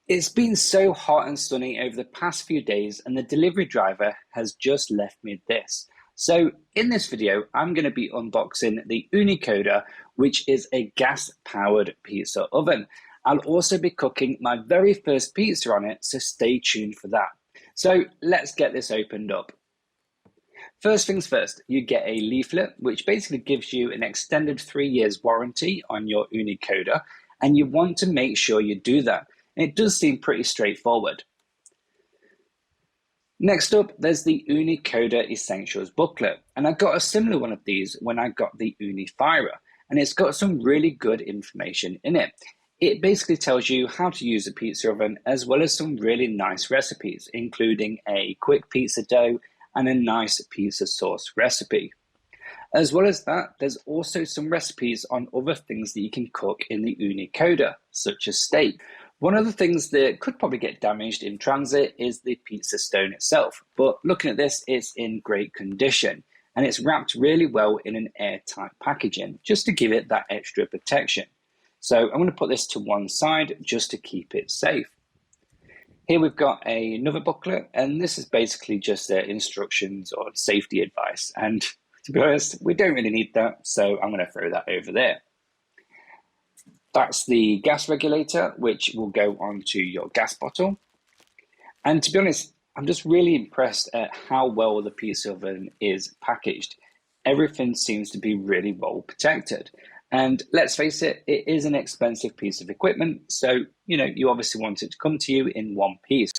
It's been so hot and sunny over the past few days, and the delivery driver has just left me this. So, in this video, I'm going to be unboxing the Ooni Koda, which is a gas-powered pizza oven. I'll also be cooking my very first pizza on it, so stay tuned for that. So, let's get this opened up. First things first, you get a leaflet, which basically gives you an extended 3 years warranty on your Ooni Koda, and you want to make sure you do that. It does seem pretty straightforward. Next up, there's the Ooni Koda Essentials booklet, and I got a similar one of these when I got the Ooni Fyra, and it's got some really good information in it. It basically tells you how to use a pizza oven as well as some really nice recipes, including a quick pizza dough and a nice pizza sauce recipe. As well as that, there's also some recipes on other things that you can cook in the Ooni Koda, such as steak. One of the things that could probably get damaged in transit is the pizza stone itself, but looking at this, it's in great condition and it's wrapped really well in an airtight packaging just to give it that extra protection. So I'm going to put this to one side just to keep it safe. Here we've got another booklet, and this is basically just their instructions or safety advice, and to be honest, we don't really need that, so I'm going to throw that over there. That's the gas regulator, which will go onto your gas bottle. And to be honest, I'm just really impressed at how well the pizza oven is packaged. Everything seems to be really well protected. And let's face it, it is an expensive piece of equipment. So, you obviously want it to come to you in one piece.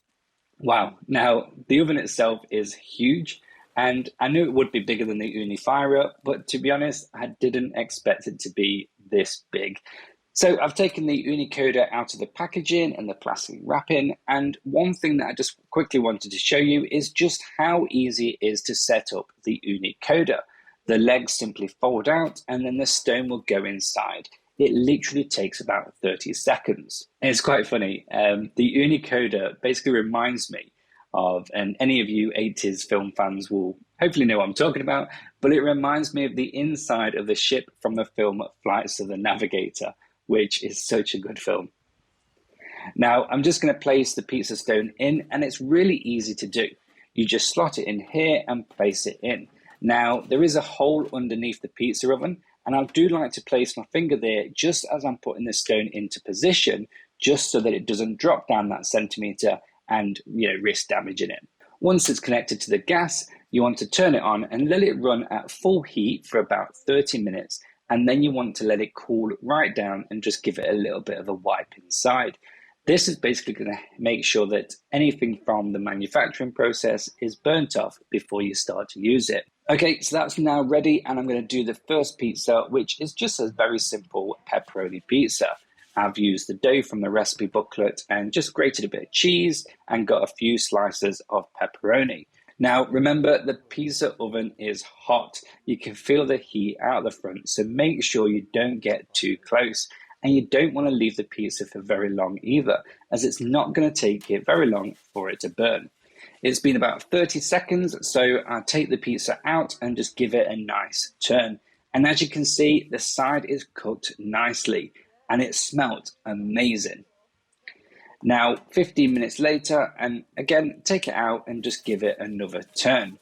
Wow. Now, the oven itself is huge. And I knew it would be bigger than the Ooni Fyra, but to be honest, I didn't expect it to be this big. So I've taken the Ooni Koda out of the packaging and the plastic wrapping, and one thing that I just quickly wanted to show you is just how easy it is to set up the Ooni Koda. The legs simply fold out and then the stone will go inside. It literally takes about 30 seconds. And it's quite funny. The Ooni Koda basically reminds me of, and any of you 80s film fans will hopefully know what I'm talking about, but it reminds me of the inside of the ship from the film Flights of the Navigator, which is such a good film. Now, I'm just going to place the pizza stone in, and it's really easy to do. You just slot it in here and place it in. Now, there is a hole underneath the pizza oven, and I do like to place my finger there just as I'm putting the stone into position, just so that it doesn't drop down that centimeter and risk damaging it. Once it's connected to the gas, you want to turn it on and let it run at full heat for about 30 minutes. And then you want to let it cool right down and just give it a little bit of a wipe inside. This is basically going to make sure that anything from the manufacturing process is burnt off before you start to use it. Okay, so that's now ready, and I'm going to do the first pizza, which is just a very simple pepperoni pizza. I've used the dough from the recipe booklet and just grated a bit of cheese and got a few slices of pepperoni. Now, remember, the pizza oven is hot. You can feel the heat out the front, so make sure you don't get too close. And you don't want to leave the pizza for very long either, as it's not going to take it very long for it to burn. It's been about 30 seconds, so I'll take the pizza out and just give it a nice turn. And as you can see, the side is cooked nicely, and it smelt amazing. Now, 15 minutes later, and again, take it out and just give it another turn.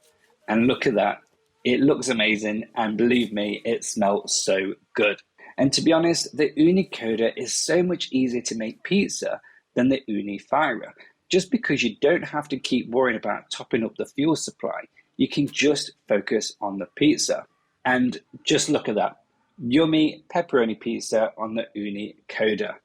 And look at that. It looks amazing, and believe me, it smells so good. And to be honest, the Ooni Koda is so much easier to make pizza than the Ooni Fyra. Just because you don't have to keep worrying about topping up the fuel supply, you can just focus on the pizza. And just look at that. Yummy pepperoni pizza on the Ooni Koda.